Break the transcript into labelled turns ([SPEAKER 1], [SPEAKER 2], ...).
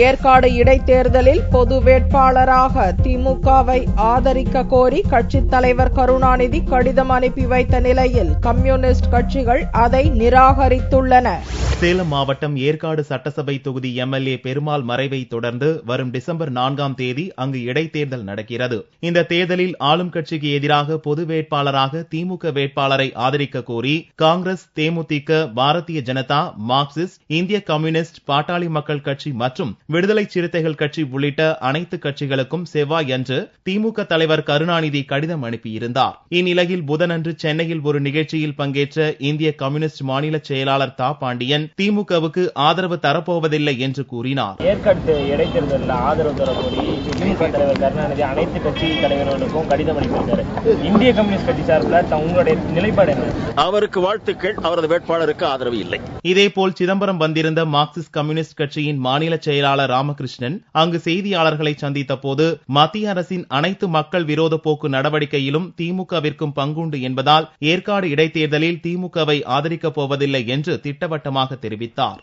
[SPEAKER 1] ஏற்காடு இடைத்தேர்தலில் பொது வேட்பாளராக திமுகவை ஆதரிக்க கோரி கட்சித் தலைவர் கருணாநிதி கடிதம் அனுப்பி வைத்த நிலையில் கம்யூனிஸ்ட் கட்சிகள் அதை நிராகரித்துள்ளன.
[SPEAKER 2] சேலம் மாவட்டம் ஏற்காடு சட்டசபை தொகுதி எம்எல்ஏ பெருமாள் மறைவை தொடர்ந்து வரும் டிசம்பர் 4ஆம் தேதி அங்கு இடைத்தேர்தல் நடக்கிறது. இந்த தேர்தலில் ஆளும் கட்சிக்கு எதிராக பொது வேட்பாளராக திமுக வேட்பாளரை ஆதரிக்க கோரி காங்கிரஸ், தேமுதிக, பாரதிய ஜனதா, மார்க்சிஸ்ட், இந்திய கம்யூனிஸ்ட், பாட்டாளி மக்கள் கட்சி மற்றும் விடுதலை சிறுத்தைகள் கட்சி உள்ளிட்ட அனைத்து கட்சிகளுக்கும் செவ்வாயன்று திமுக தலைவர் கருணாநிதி கடிதம் அனுப்பியிருந்தார். இந்நிலையில் புதனன்று சென்னையில் ஒரு நிகழ்ச்சியில் பங்கேற்ற இந்திய கம்யூனிஸ்ட் மாநில செயலாளர் தா பாண்டியன் திமுகவுக்கு ஆதரவு தரப்போவதில்லை என்று கூறினார்.
[SPEAKER 3] ஏற்காடு இடைத்தேர்தலில் ஆதரவு தரப்போரி திமுக தலைவர் கருணாநிதி அனைத்து கட்சி தலைவர்களுக்கும் கடிதம் அனுப்பியிருக்காரு. இந்திய கம்யூனிஸ்ட் கட்சி சார்பில் உங்களுடைய நிலைப்பாடு என்ன?
[SPEAKER 4] அவருக்கு வாழ்த்துக்கள், அவரது வேட்பாளருக்கு ஆதரவு இல்லை.
[SPEAKER 2] இதேபோல் சிதம்பரம் வந்திருந்த மார்க்சிஸ்ட் கம்யூனிஸ்ட் கட்சியின் மாநில செயலாளர் ராமகிருஷ்ணன் அங்கு செய்தியாளர்களை சந்தித்த போது மத்திய அரசின் அனைத்து மக்கள் விரோத போக்கு நடவடிக்கையிலும் திமுகவிற்கும் பங்குண்டு என்பதால் ஏற்காடு இடைத்தேர்தலில் திமுகவை ஆதரிக்கப் போவதில்லை என்று திட்டவட்டமாக தெரிவித்தார்.